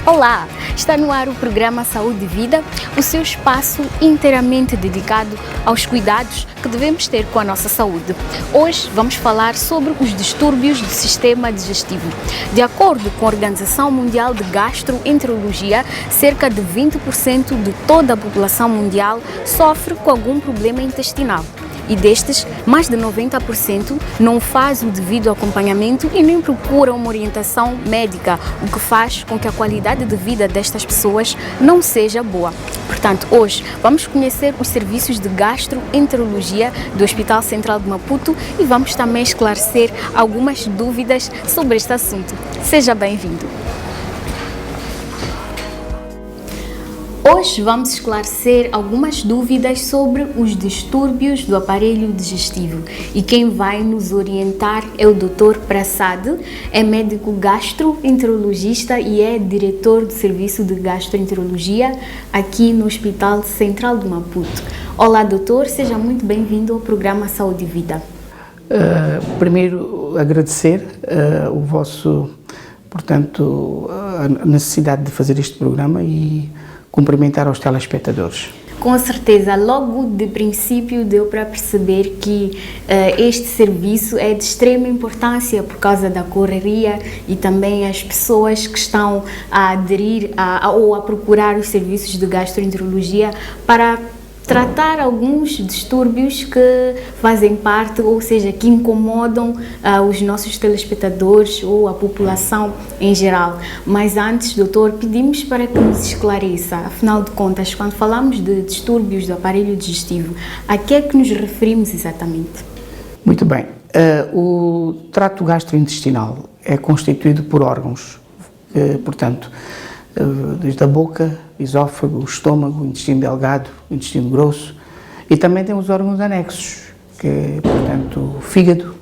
Olá, está no ar o programa Saúde e Vida, o seu espaço inteiramente dedicado aos cuidados que devemos ter com a nossa saúde. Hoje vamos falar sobre os distúrbios do sistema digestivo. De acordo com a Organização Mundial de Gastroenterologia, cerca de 20% de toda a população mundial sofre com algum problema intestinal. E destes, mais de 90% não faz o devido acompanhamento e nem procura uma orientação médica, o que faz com que a qualidade de vida destas pessoas não seja boa. Portanto, hoje vamos conhecer os serviços de gastroenterologia do Hospital Central de Maputo e vamos também esclarecer algumas dúvidas sobre este assunto. Seja bem-vindo! Hoje vamos esclarecer algumas dúvidas sobre os distúrbios do aparelho digestivo e quem vai nos orientar é o Dr. Prasad, é médico gastroenterologista e é diretor do Serviço de Gastroenterologia aqui no Hospital Central de Maputo. Olá, doutor, seja muito bem-vindo ao programa Saúde e Vida. Primeiro, agradecer o vosso, portanto, a necessidade de fazer este programa e cumprimentar aos telespectadores. Com certeza, logo de princípio deu para perceber que este serviço é de extrema importância por causa da correria e também as pessoas que estão a aderir ou a procurar os serviços de gastroenterologia para tratar alguns distúrbios que fazem parte, ou seja, que incomodam os nossos telespectadores ou a população em geral. Mas antes, doutor, pedimos para que nos esclareça, afinal de contas, quando falamos de distúrbios do aparelho digestivo, a que é que nos referimos exatamente? Muito bem. O trato gastrointestinal é constituído por órgãos, portanto, desde a boca, esófago, estômago, intestino delgado, intestino grosso, e também tem os órgãos anexos, que é, portanto, o fígado,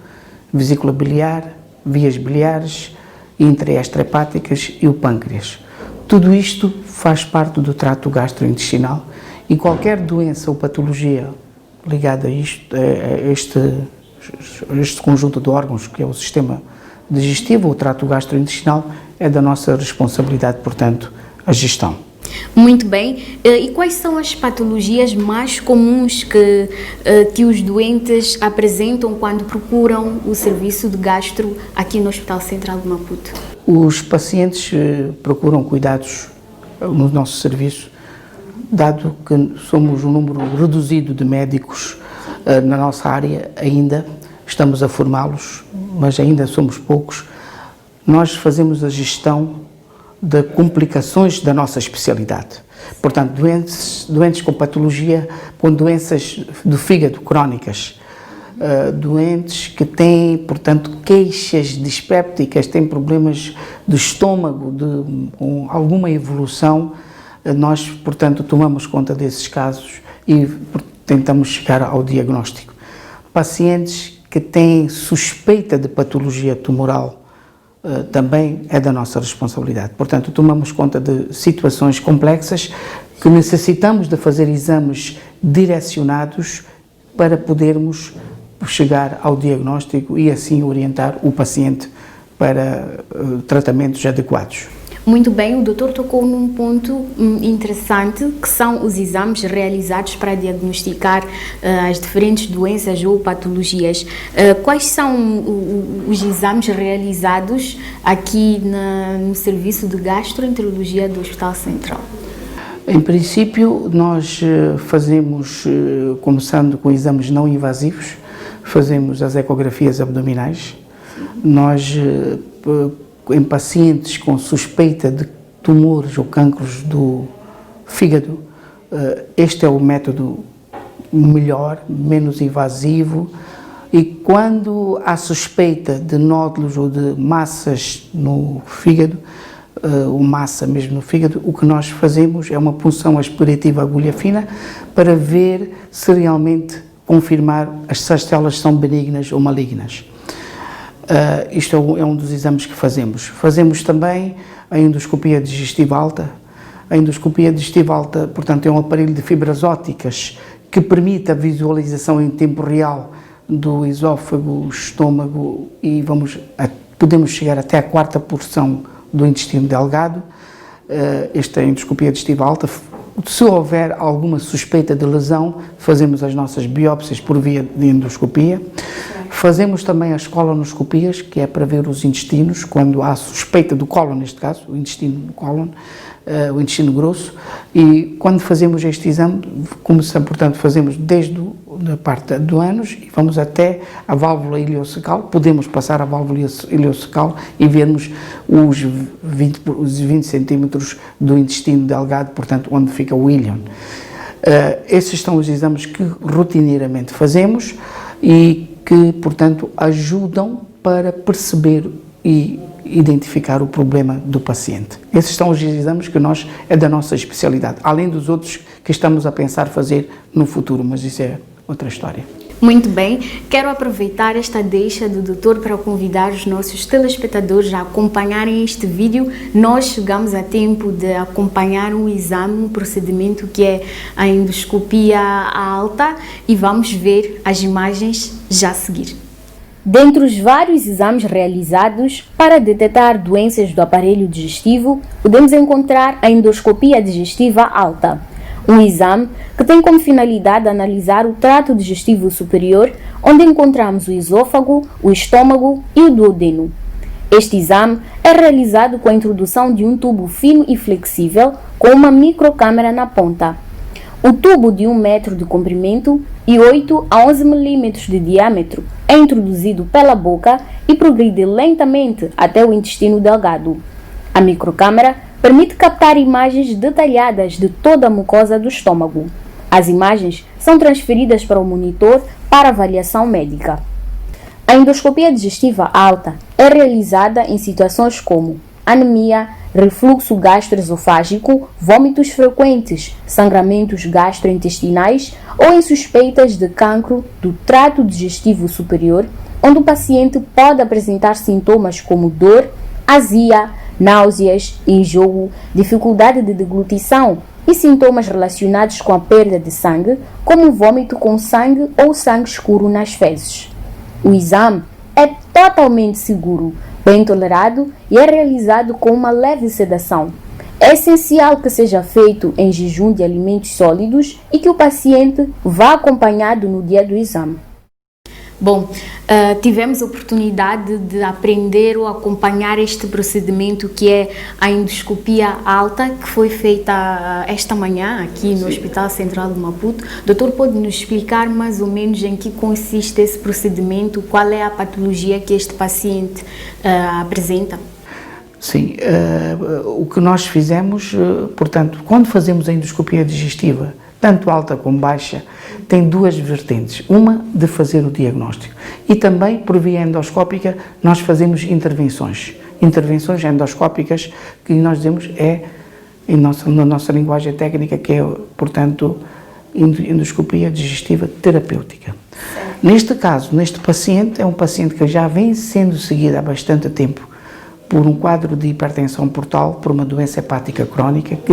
vesícula biliar, vias biliares, intraextrahepáticas e o pâncreas. Tudo isto faz parte do trato gastrointestinal e qualquer doença ou patologia ligada a este conjunto de órgãos, que é o sistema digestivo, o trato gastrointestinal, é da nossa responsabilidade, portanto, a gestão. Muito bem. E quais são as patologias mais comuns que os doentes apresentam quando procuram o serviço de gastro aqui no Hospital Central de Maputo? Os pacientes procuram cuidados no nosso serviço, dado que somos um número reduzido de médicos na nossa área ainda, estamos a formá-los, mas ainda somos poucos. Nós fazemos a gestão de complicações da nossa especialidade. Portanto, doentes com patologia, com doenças do fígado crónicas, doentes que têm, portanto, queixas dispépticas, têm problemas do estômago, com alguma evolução, nós, portanto, tomamos conta desses casos e tentamos chegar ao diagnóstico. Pacientes que têm suspeita de patologia tumoral, também é da nossa responsabilidade. Portanto, tomamos conta de situações complexas que necessitamos de fazer exames direcionados para podermos chegar ao diagnóstico e assim orientar o paciente para tratamentos adequados. Muito bem, o doutor tocou num ponto interessante, que são os exames realizados para diagnosticar as diferentes doenças ou patologias. Quais são os exames realizados aqui no Serviço de Gastroenterologia do Hospital Central? Em princípio, nós fazemos, começando com exames não invasivos, fazemos as ecografias abdominais. Nós, em pacientes com suspeita de tumores ou cancros do fígado, este é o método melhor, menos invasivo, e quando há suspeita de nódulos ou de massas no fígado, ou massa mesmo no fígado, o que nós fazemos é uma punção aspirativa agulha fina para ver se realmente confirmar se as células são benignas ou malignas. Isto é um dos exames que fazemos. Fazemos também a endoscopia digestiva alta. A endoscopia digestiva alta, portanto, é um aparelho de fibras ópticas que permite a visualização em tempo real do esófago, estômago e podemos chegar até a quarta porção do intestino delgado. esta endoscopia digestiva alta. Se houver alguma suspeita de lesão, fazemos as nossas biópsias por via de endoscopia. Fazemos também as colonoscopias, que é para ver os intestinos, quando há suspeita do cólon, neste caso, o intestino cólon, o intestino grosso, e quando fazemos este exame, portanto, fazemos desde a parte do ânus e vamos até a válvula ileocecal, podemos passar a válvula ileocecal e vermos os 20 centímetros do intestino delgado, portanto, onde fica o íleon. Esses são os exames que rotineiramente fazemos e que, portanto, ajudam para perceber e identificar o problema do paciente. Esses são os exames que é da nossa especialidade, além dos outros que estamos a pensar fazer no futuro, mas isso é outra história. Muito bem, quero aproveitar esta deixa do doutor para convidar os nossos telespectadores a acompanharem este vídeo. Nós chegamos a tempo de acompanhar um exame, um procedimento que é a endoscopia alta, e vamos ver as imagens já a seguir. Dentre os vários exames realizados para detectar doenças do aparelho digestivo, podemos encontrar a endoscopia digestiva alta, um exame que tem como finalidade analisar o trato digestivo superior, onde encontramos o esôfago, o estômago e o duodeno. Este exame é realizado com a introdução de um tubo fino e flexível com uma microcâmara na ponta. O tubo de 1 metro de comprimento e 8 a 11 milímetros de diâmetro é introduzido pela boca e progride lentamente até o intestino delgado. A microcâmara permite captar imagens detalhadas de toda a mucosa do estômago. As imagens são transferidas para o monitor para avaliação médica. A endoscopia digestiva alta é realizada em situações como anemia, refluxo gastroesofágico, vômitos frequentes, sangramentos gastrointestinais ou em suspeitas de cancro do trato digestivo superior, onde o paciente pode apresentar sintomas como dor, azia, náuseas, enjoo, dificuldade de deglutição e sintomas relacionados com a perda de sangue, como vômito com sangue ou sangue escuro nas fezes. O exame é totalmente seguro, bem tolerado e é realizado com uma leve sedação. É essencial que seja feito em jejum de alimentos sólidos e que o paciente vá acompanhado no dia do exame. Bom, tivemos a oportunidade de aprender ou acompanhar este procedimento que é a endoscopia alta, que foi feita esta manhã aqui no Hospital Central de Maputo. Doutor, pode nos explicar mais ou menos em que consiste esse procedimento, qual é a patologia que este paciente apresenta? Sim, o que nós fizemos, portanto, quando fazemos a endoscopia digestiva, tanto alta como baixa, tem duas vertentes. Uma de fazer o diagnóstico e também, por via endoscópica, nós fazemos intervenções endoscópicas que nós dizemos na nossa linguagem técnica, que é, portanto, endoscopia digestiva terapêutica. Neste caso, neste paciente, é um paciente que já vem sendo seguido há bastante tempo por um quadro de hipertensão portal, por uma doença hepática crónica, que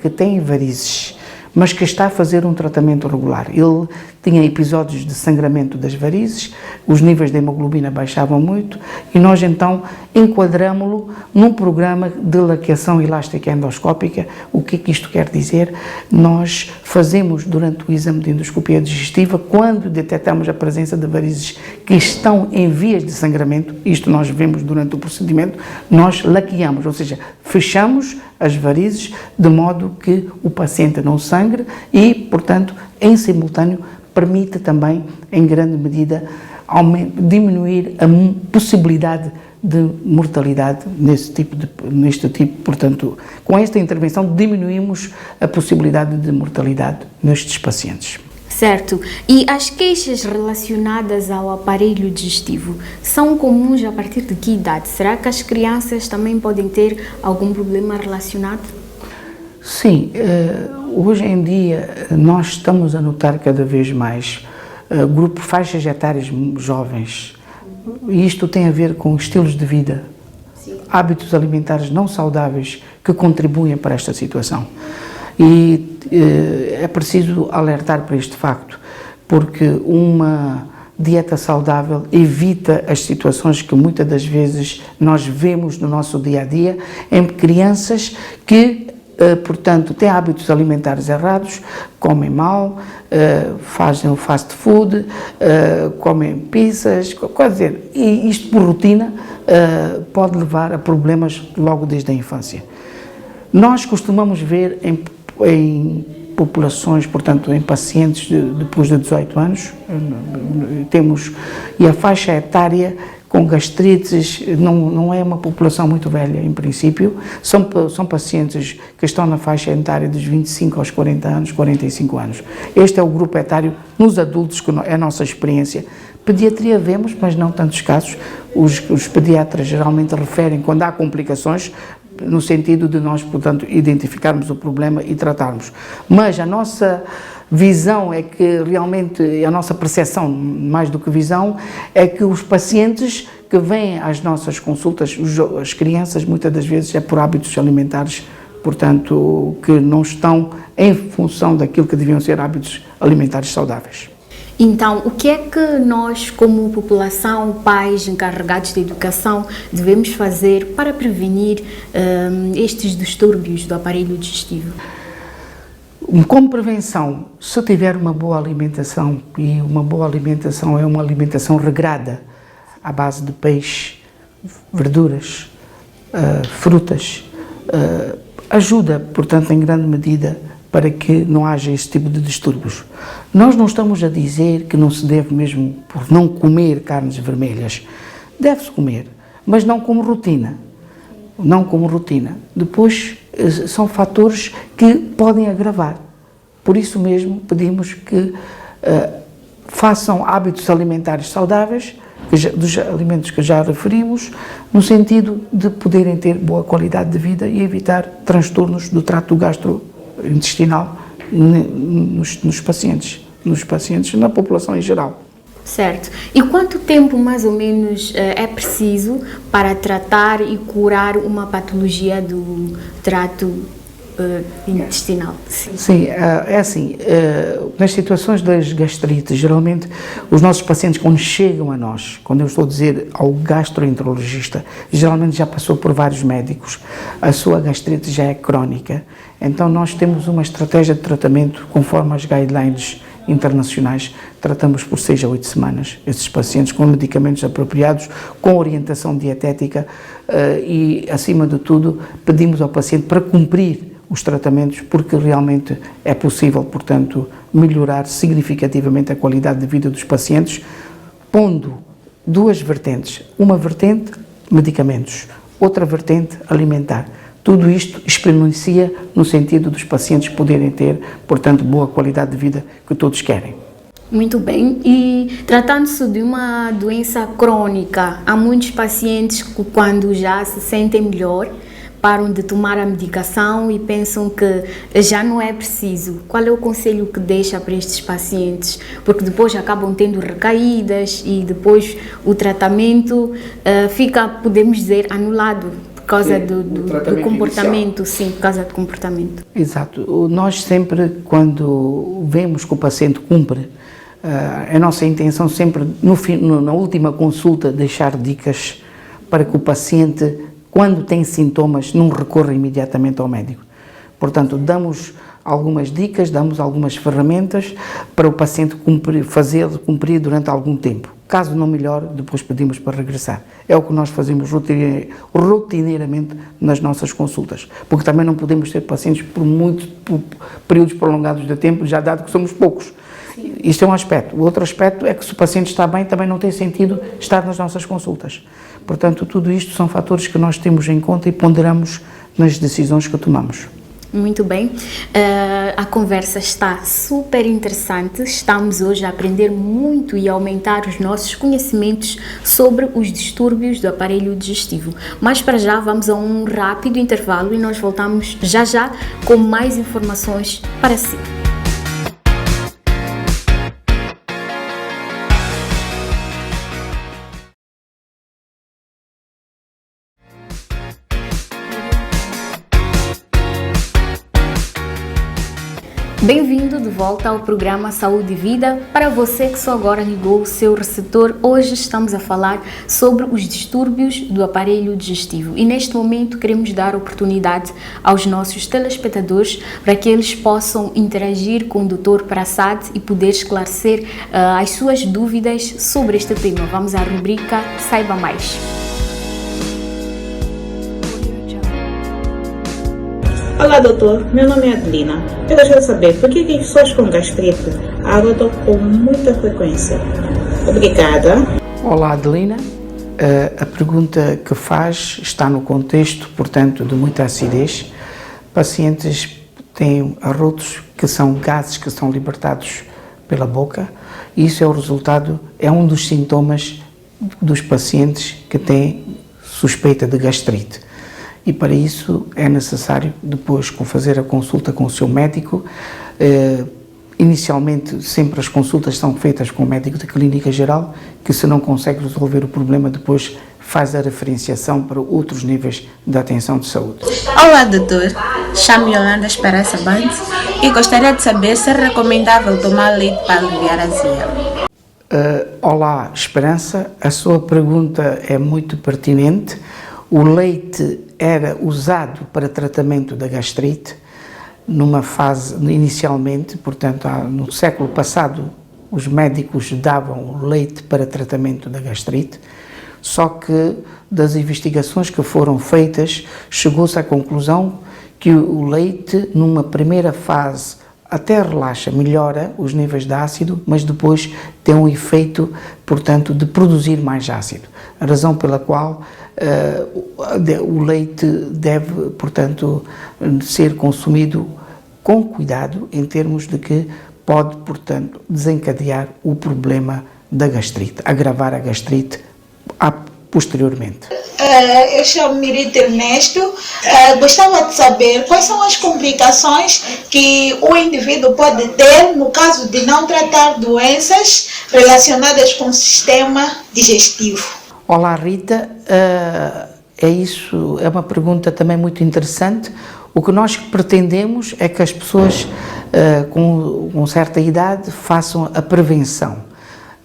tem varizes, mas que está a fazer um tratamento regular. Ele tinha episódios de sangramento das varizes, os níveis de hemoglobina baixavam muito e nós então enquadramo-lo num programa de laqueação elástica endoscópica. O que é que isto quer dizer? Nós fazemos durante o exame de endoscopia digestiva, quando detectamos a presença de varizes que estão em vias de sangramento, isto nós vemos durante o procedimento, nós laqueamos, ou seja, fechamos as varizes de modo que o paciente não sangre e, portanto, em simultâneo, permite também, em grande medida, diminuir a possibilidade de mortalidade neste tipo, portanto, com esta intervenção diminuímos a possibilidade de mortalidade nestes pacientes. Certo. E as queixas relacionadas ao aparelho digestivo são comuns a partir de que idade? Será que as crianças também podem ter algum problema relacionado? Sim, hoje em dia nós estamos a notar cada vez mais faixas etárias jovens, e isto tem a ver com estilos de vida, hábitos alimentares não saudáveis que contribuem para esta situação. E é preciso alertar para este facto, porque uma dieta saudável evita as situações que muitas das vezes nós vemos no nosso dia a dia em crianças que, portanto, têm hábitos alimentares errados, comem mal, fazem o fast food, comem pizzas, quer dizer, e isto por rotina pode levar a problemas logo desde a infância. Nós costumamos ver em populações, portanto, em pacientes depois de 18 anos, e a faixa etária com gastrites não é uma população muito velha, em princípio, são pacientes que estão na faixa etária dos 25 aos 40 anos, 45 anos. Este é o grupo etário nos adultos, que é a nossa experiência. Pediatria vemos, mas não tantos casos. Os pediatras geralmente referem quando há complicações, no sentido de nós, portanto, identificarmos o problema e tratarmos. Mas a nossa visão é que realmente, a nossa percepção, mais do que visão, é que os pacientes que vêm às nossas consultas, as crianças, muitas das vezes é por hábitos alimentares, portanto, que não estão em função daquilo que deviam ser hábitos alimentares saudáveis. Então, o que é que nós, como população, pais encarregados de educação, devemos fazer para prevenir estes distúrbios do aparelho digestivo? Como prevenção, se tiver uma boa alimentação, e uma boa alimentação é uma alimentação regrada, à base de peixe, verduras, frutas, ajuda, portanto, em grande medida, para que não haja esse tipo de distúrbios. Nós não estamos a dizer que não se deve mesmo por não comer carnes vermelhas. Deve-se comer, mas não como rotina. Não como rotina. Depois, são fatores que podem agravar. Por isso mesmo, pedimos que façam hábitos alimentares saudáveis, dos alimentos que já referimos, no sentido de poderem ter boa qualidade de vida e evitar transtornos do trato gastrointestinal nos pacientes, na população em geral. Certo. E quanto tempo, mais ou menos, é preciso para tratar e curar uma patologia do trato intestinal? Sim, é assim, nas situações das gastrites, geralmente os nossos pacientes, quando chegam a nós, quando eu estou a dizer ao gastroenterologista, geralmente já passou por vários médicos, a sua gastrite já é crónica, então nós temos uma estratégia de tratamento conforme as guidelines internacionais, tratamos por 6 a 8 semanas esses pacientes com medicamentos apropriados, com orientação dietética e, acima de tudo, pedimos ao paciente para cumprir os tratamentos, porque realmente é possível, portanto, melhorar significativamente a qualidade de vida dos pacientes, pondo duas vertentes. Uma vertente, medicamentos, outra vertente, alimentar. Tudo isto exponencia no sentido dos pacientes poderem ter, portanto, boa qualidade de vida que todos querem. Muito bem. E tratando-se de uma doença crônica, há muitos pacientes que, quando já se sentem melhor, param de tomar a medicação e pensam que já não é preciso. Qual é o conselho que deixa para estes pacientes? Porque depois acabam tendo recaídas e depois o tratamento fica, podemos dizer, anulado por causa do comportamento, inicial. Sim, por causa do comportamento. Exato. Nós sempre, quando vemos que o paciente cumpre, a nossa intenção sempre, na última consulta, deixar dicas para que o paciente, quando tem sintomas, não recorra imediatamente ao médico. Portanto, damos algumas dicas, damos algumas ferramentas para o paciente cumprir durante algum tempo. Caso não melhore, depois pedimos para regressar. É o que nós fazemos rotineiramente nas nossas consultas, porque também não podemos ter pacientes por períodos prolongados de tempo, já dado que somos poucos. Sim. Isto é um aspecto. O outro aspecto é que se o paciente está bem, também não tem sentido estar nas nossas consultas. Portanto, tudo isto são fatores que nós temos em conta e ponderamos nas decisões que tomamos. Muito bem, a conversa está super interessante, estamos hoje a aprender muito e a aumentar os nossos conhecimentos sobre os distúrbios do aparelho digestivo. Mas para já vamos a um rápido intervalo e nós voltamos já com mais informações para si. Bem-vindo de volta ao programa Saúde e Vida. Para você que só agora ligou o seu receptor, hoje estamos a falar sobre os distúrbios do aparelho digestivo e neste momento queremos dar oportunidade aos nossos telespectadores para que eles possam interagir com o Dr. Prasad e poder esclarecer as suas dúvidas sobre este tema. Vamos à rubrica Saiba Mais. Olá, doutor. Meu nome é Adelina. Eu gostaria de saber por que as pessoas com gastrite arrotam com muita frequência. Obrigada. Olá, Adelina. A pergunta que faz está no contexto, portanto, de muita acidez. Pacientes têm arrotos que são gases que são libertados pela boca e isso é o resultado, é um dos sintomas dos pacientes que têm suspeita de gastrite. E para isso é necessário depois fazer a consulta com o seu médico. Inicialmente sempre as consultas são feitas com o médico de clínica geral, que se não consegue resolver o problema depois faz a referenciação para outros níveis de atenção de saúde. Olá, doutor. Chamo-me Yolanda Esperança Bandes e gostaria de saber se é recomendável tomar leite para aliviar a azia. Olá, Esperança. A sua pergunta é muito pertinente. O leite era usado para tratamento da gastrite numa fase inicialmente, portanto, no século passado, os médicos davam leite para tratamento da gastrite, só que das investigações que foram feitas, chegou-se à conclusão que o leite, numa primeira fase, até relaxa, melhora os níveis de ácido, mas depois tem um efeito, portanto, de produzir mais ácido. A razão pela qual o leite deve, portanto, ser consumido com cuidado, em termos de que pode, portanto, desencadear o problema da gastrite, agravar a gastrite posteriormente. Eu chamo-me Mirita Ernesto. Gostava de saber quais são as complicações que o indivíduo pode ter no caso de não tratar doenças relacionadas com o sistema digestivo. Olá, Rita. É uma pergunta também muito interessante. O que nós pretendemos é que as pessoas com certa idade façam a prevenção.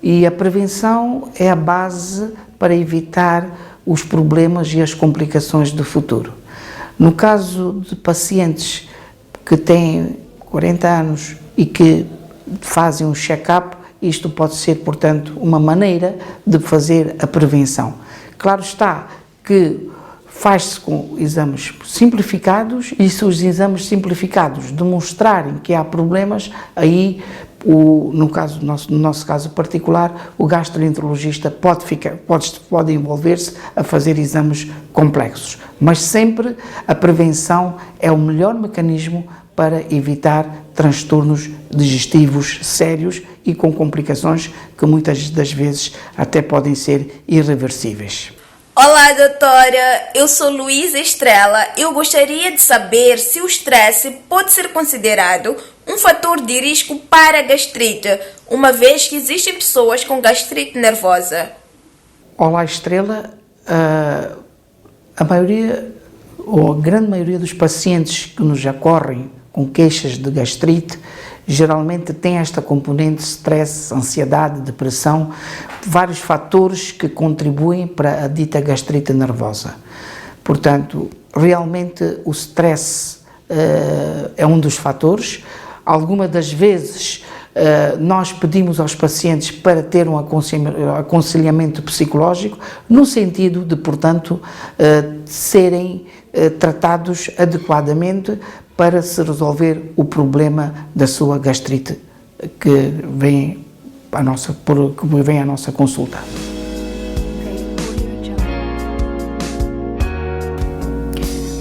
E a prevenção é a base para evitar os problemas e as complicações do futuro. No caso de pacientes que têm 40 anos e que fazem um check-up, isto pode ser, portanto, uma maneira de fazer a prevenção. Claro está que faz-se com exames simplificados e se os exames simplificados demonstrarem que há problemas, aí, no nosso caso particular, o gastroenterologista pode envolver-se a fazer exames complexos. Mas sempre a prevenção é o melhor mecanismo para evitar transtornos digestivos sérios e com complicações que muitas das vezes até podem ser irreversíveis. Olá, doutora. Eu sou Luísa Estrela. Eu gostaria de saber se o estresse pode ser considerado um fator de risco para a gastrite, uma vez que existem pessoas com gastrite nervosa. Olá, Estrela. A maioria, ou a grande maioria dos pacientes que nos ocorrem com queixas de gastrite, geralmente tem esta componente de stress, ansiedade, depressão, vários fatores que contribuem para a dita gastrite nervosa. Portanto, realmente o stress é um dos fatores. Algumas das vezes nós pedimos aos pacientes para ter um aconselhamento psicológico no sentido de, portanto, serem tratados adequadamente para se resolver o problema da sua gastrite que vem à nossa consulta.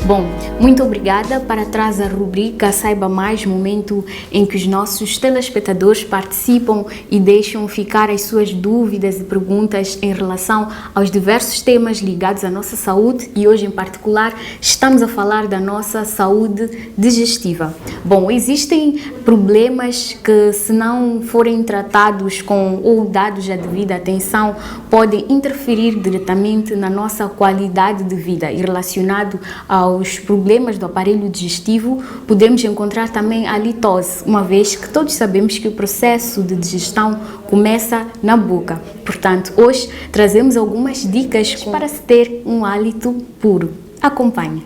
Bom, muito obrigada. Para trás a rubrica Saiba Mais, momento em que os nossos telespectadores participam e deixam ficar as suas dúvidas e perguntas em relação aos diversos temas ligados à nossa saúde e hoje em particular estamos a falar da nossa saúde digestiva. Bom, existem problemas que se não forem tratados ou dados a devida atenção podem interferir diretamente na nossa qualidade de vida e relacionado ao aos problemas do aparelho digestivo, podemos encontrar também a litose, uma vez que todos sabemos que o processo de digestão começa na boca. Portanto, hoje trazemos algumas dicas para se ter um hálito puro. Acompanhe.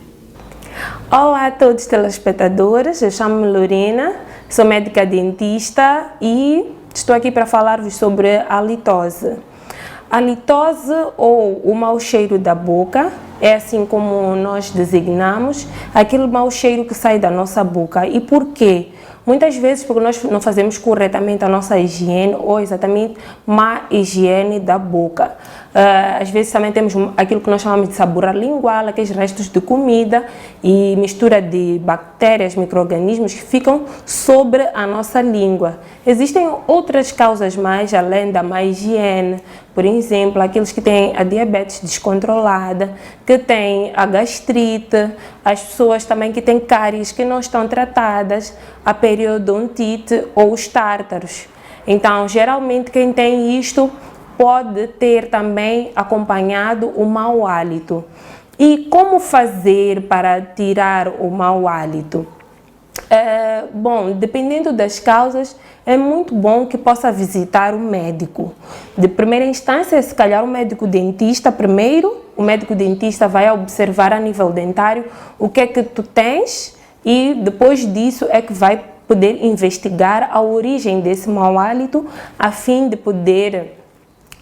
Olá a todos os telespectadores, eu chamo-me Lorena, sou médica dentista e estou aqui para falar-vos sobre a litose. A litose, ou o mau cheiro da boca, é assim como nós designamos, aquele mau cheiro que sai da nossa boca. E por quê? Muitas vezes porque nós não fazemos corretamente a nossa higiene ou exatamente má higiene da boca. Às vezes também temos aquilo que nós chamamos de sabor lingual, aqueles restos de comida e mistura de bactérias, micro-organismos que ficam sobre a nossa língua. Existem outras causas mais além da má higiene, por exemplo, aqueles que têm a diabetes descontrolada, que têm a gastrite, as pessoas também que têm cáries que não estão tratadas, a periodontite ou os tártaros. Então, geralmente quem tem isto pode ter também acompanhado o mau hálito. E como fazer para tirar o mau hálito? Bom, dependendo das causas, é muito bom que possa visitar o médico. De primeira instância, se calhar o médico dentista primeiro. O médico dentista vai observar a nível dentário o que é que tu tens e depois disso é que vai poder investigar a origem desse mau hálito a fim de poder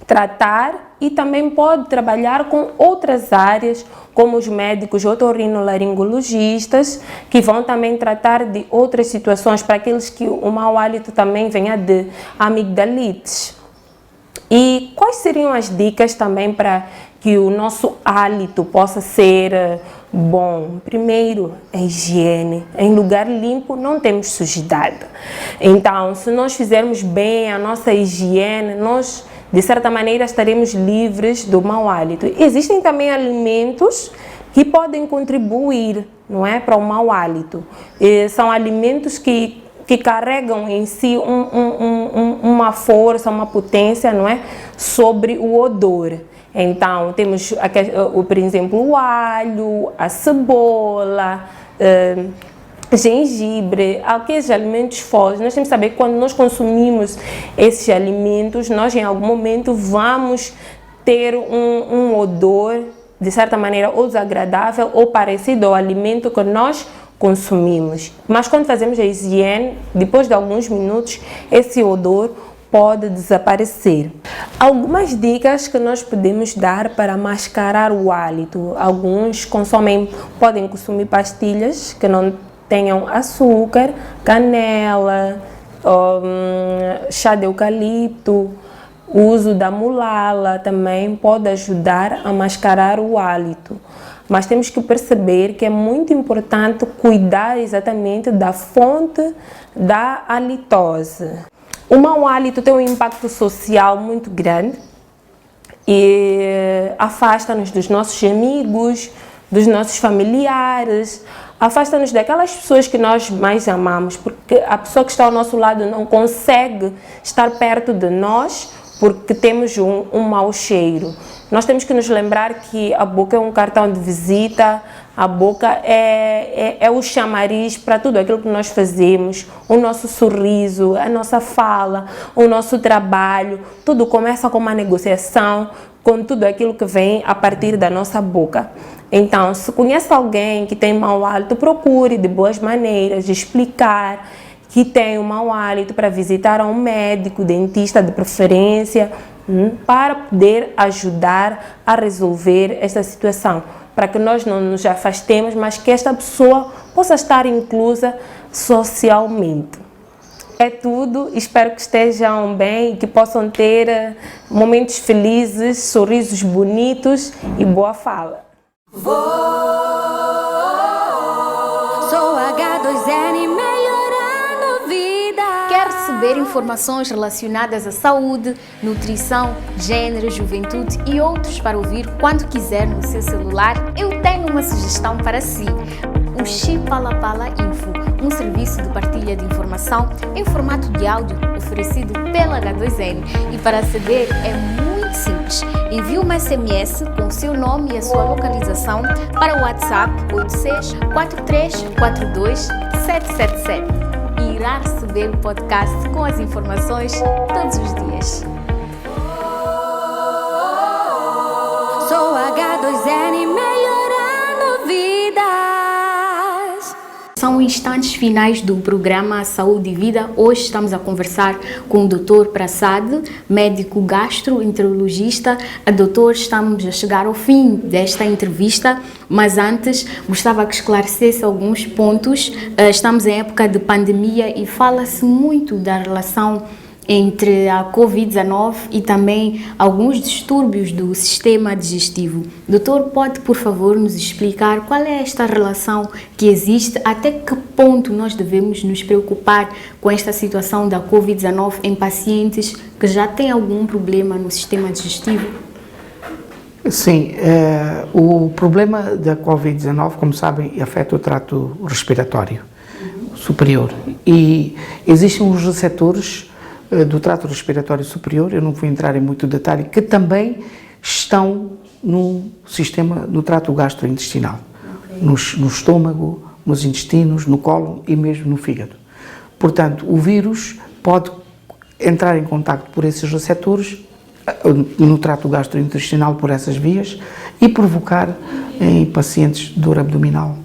tratar, e também pode trabalhar com outras áreas, como os médicos otorrinolaringologistas, que vão também tratar de outras situações para aqueles que o mau hálito também venha de amigdalites. E quais seriam as dicas também para que o nosso hálito possa ser bom? Primeiro, a higiene. Em lugar limpo não temos sujidade. Então, se nós fizermos bem a nossa higiene, nós de certa maneira estaremos livres do mau hálito. Existem também alimentos que podem contribuir, não é, para o mau hálito. São alimentos que carregam em si uma força, uma potência, não é, sobre o odor. Então, temos, por exemplo, o alho, a cebola, gengibre, aqueles alimentos fortes. Nós temos que saber que quando nós consumimos esses alimentos, nós em algum momento vamos ter um odor, de certa maneira, ou desagradável ou parecido ao alimento que nós consumimos. Mas quando fazemos a higiene, depois de alguns minutos, esse odor pode desaparecer. Algumas dicas que nós podemos dar para mascarar o hálito. Alguns podem consumir pastilhas que não tenham açúcar, canela, chá de eucalipto. O uso da mulala também pode ajudar a mascarar o hálito. Mas temos que perceber que é muito importante cuidar exatamente da fonte da halitose. O mau hálito tem um impacto social muito grande e afasta-nos dos nossos amigos, dos nossos familiares, afasta-nos daquelas pessoas que nós mais amamos, porque a pessoa que está ao nosso lado não consegue estar perto de nós porque temos um mau cheiro. Nós temos que nos lembrar que a boca é um cartão de visita, a boca é o chamariz para tudo aquilo que nós fazemos, o nosso sorriso, a nossa fala, o nosso trabalho, tudo começa com uma negociação, com tudo aquilo que vem a partir da nossa boca. Então, se conhece alguém que tem mau hálito, procure de boas maneiras explicar que tem um mau hálito para visitar um médico, dentista de preferência, para poder ajudar a resolver esta situação, para que nós não nos afastemos, mas que esta pessoa possa estar inclusa socialmente. É tudo, espero que estejam bem e que possam ter momentos felizes, sorrisos bonitos e boa fala. Sou H2N melhorando vida. Quer receber informações relacionadas à saúde, nutrição, gênero, juventude e outros para ouvir quando quiser no seu celular? Eu tenho uma sugestão para si. O Chipalapala Info, um serviço de partilha de informação em formato de áudio oferecido pela H2N. E para aceder é muito simples. Envie uma SMS com o seu nome e a sua localização para o WhatsApp 8643427777 e irá receber o podcast com as informações todos os dias. Sou H2N melhorando vidas. São instantes finais do programa Saúde e Vida. Hoje estamos a conversar com o Dr. Prasad, médico gastroenterologista. Doutor, estamos a chegar ao fim desta entrevista, mas antes gostava que esclarecesse alguns pontos. Estamos em época de pandemia e fala-se muito da relação entre a Covid-19 e também alguns distúrbios do sistema digestivo. Doutor, pode, por favor, nos explicar qual é esta relação que existe, até que ponto nós devemos nos preocupar com esta situação da Covid-19 em pacientes que já têm algum problema no sistema digestivo? Sim, o problema da Covid-19, como sabem, afeta o trato respiratório superior e existem os receptores do trato respiratório superior, eu não vou entrar em muito detalhe, que também estão no trato gastrointestinal, no estômago, nos intestinos, no cólon e mesmo no fígado. Portanto, o vírus pode entrar em contacto por esses receptores no trato gastrointestinal por essas vias e provocar em pacientes dor abdominal,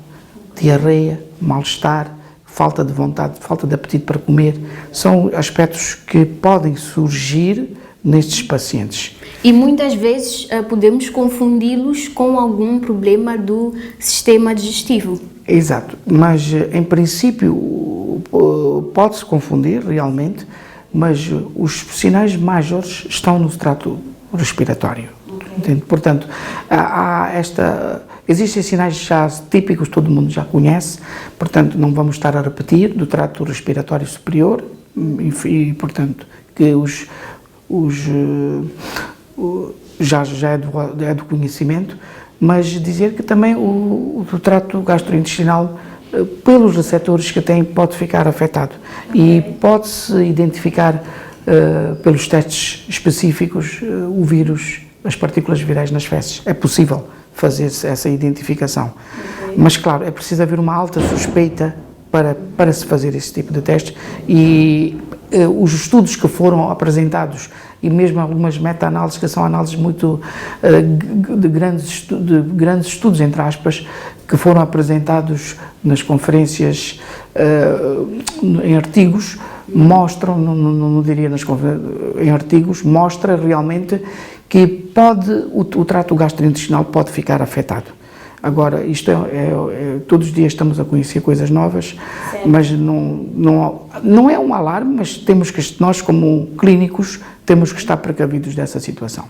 diarreia, mal-estar, falta de vontade, falta de apetite para comer, são aspectos que podem surgir nestes pacientes. E muitas vezes podemos confundi-los com algum problema do sistema digestivo. Exato, mas em princípio pode-se confundir realmente, mas os sinais maiores estão no trato respiratório. Entende? Portanto, existem sinais já típicos, todo mundo já conhece, portanto não vamos estar a repetir, do trato respiratório superior, e portanto que já é do conhecimento, mas dizer que também o do trato gastrointestinal, pelos receptores que tem, pode ficar afetado e pode-se identificar pelos testes específicos o vírus, as partículas virais nas fezes. É possível fazer essa identificação. Mas, claro, é preciso haver uma alta suspeita para se fazer esse tipo de teste e os estudos que foram apresentados e mesmo algumas meta-análises, que são análises muito de grandes estudos, entre aspas, que foram apresentados nas conferências em artigos, mostram, não diria em artigos, mostra realmente que o trato gastrointestinal pode ficar afetado. Agora, isto todos os dias estamos a conhecer coisas novas, certo, mas não é um alarme, mas nós como clínicos temos que estar precavidos dessa situação.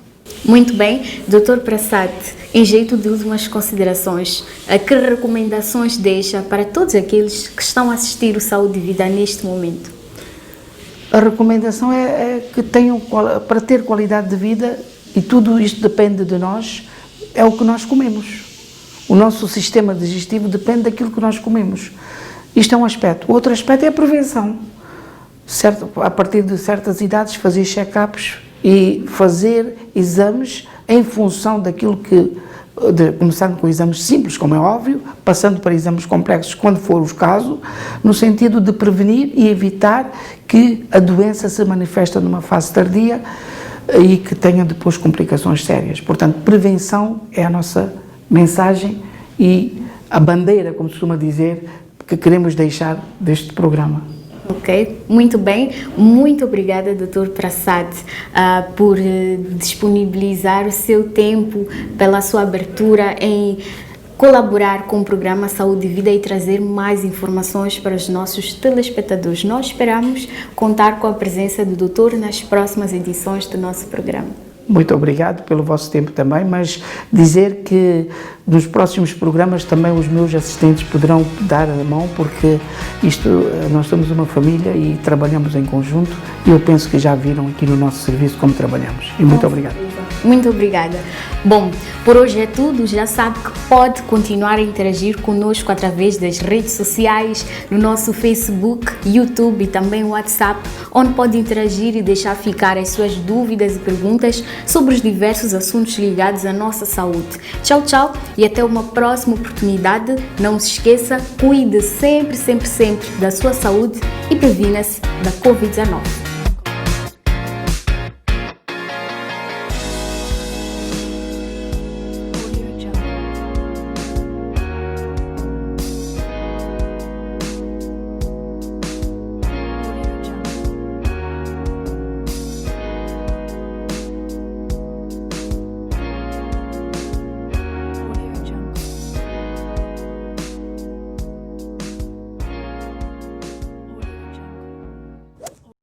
Muito bem, Dr. Prasad, em jeito de últimas considerações, que recomendações deixa para todos aqueles que estão a assistir o Saúde e Vida neste momento? A recomendação é que tenham, para ter qualidade de vida, e tudo isto depende de nós, é o que nós comemos. O nosso sistema digestivo depende daquilo que nós comemos. Isto é um aspecto. O outro aspecto é a prevenção. Certo? A partir de certas idades, fazer check-ups e fazer exames em função daquilo começando com exames simples, como é óbvio, passando para exames complexos, quando for o caso, no sentido de prevenir e evitar que a doença se manifeste numa fase tardia e que tenha depois complicações sérias. Portanto, prevenção é a nossa mensagem e a bandeira, como se costuma dizer, que queremos deixar deste programa. Ok, muito bem. Muito obrigada, Dr. Prasad, por disponibilizar o seu tempo, pela sua abertura em colaborar com o programa Saúde e Vida e trazer mais informações para os nossos telespectadores. Nós esperamos contar com a presença do doutor nas próximas edições do nosso programa. Muito obrigado pelo vosso tempo também, mas dizer que nos próximos programas também os meus assistentes poderão dar a mão, porque nós somos uma família e trabalhamos em conjunto e eu penso que já viram aqui no nosso serviço como trabalhamos. E muito obrigado. Muito obrigada. Bom, por hoje é tudo. Já sabe que pode continuar a interagir conosco através das redes sociais, no nosso Facebook, YouTube e também WhatsApp, onde pode interagir e deixar ficar as suas dúvidas e perguntas sobre os diversos assuntos ligados à nossa saúde. Tchau, tchau e até uma próxima oportunidade. Não se esqueça, cuide sempre da sua saúde e previna-se da Covid-19.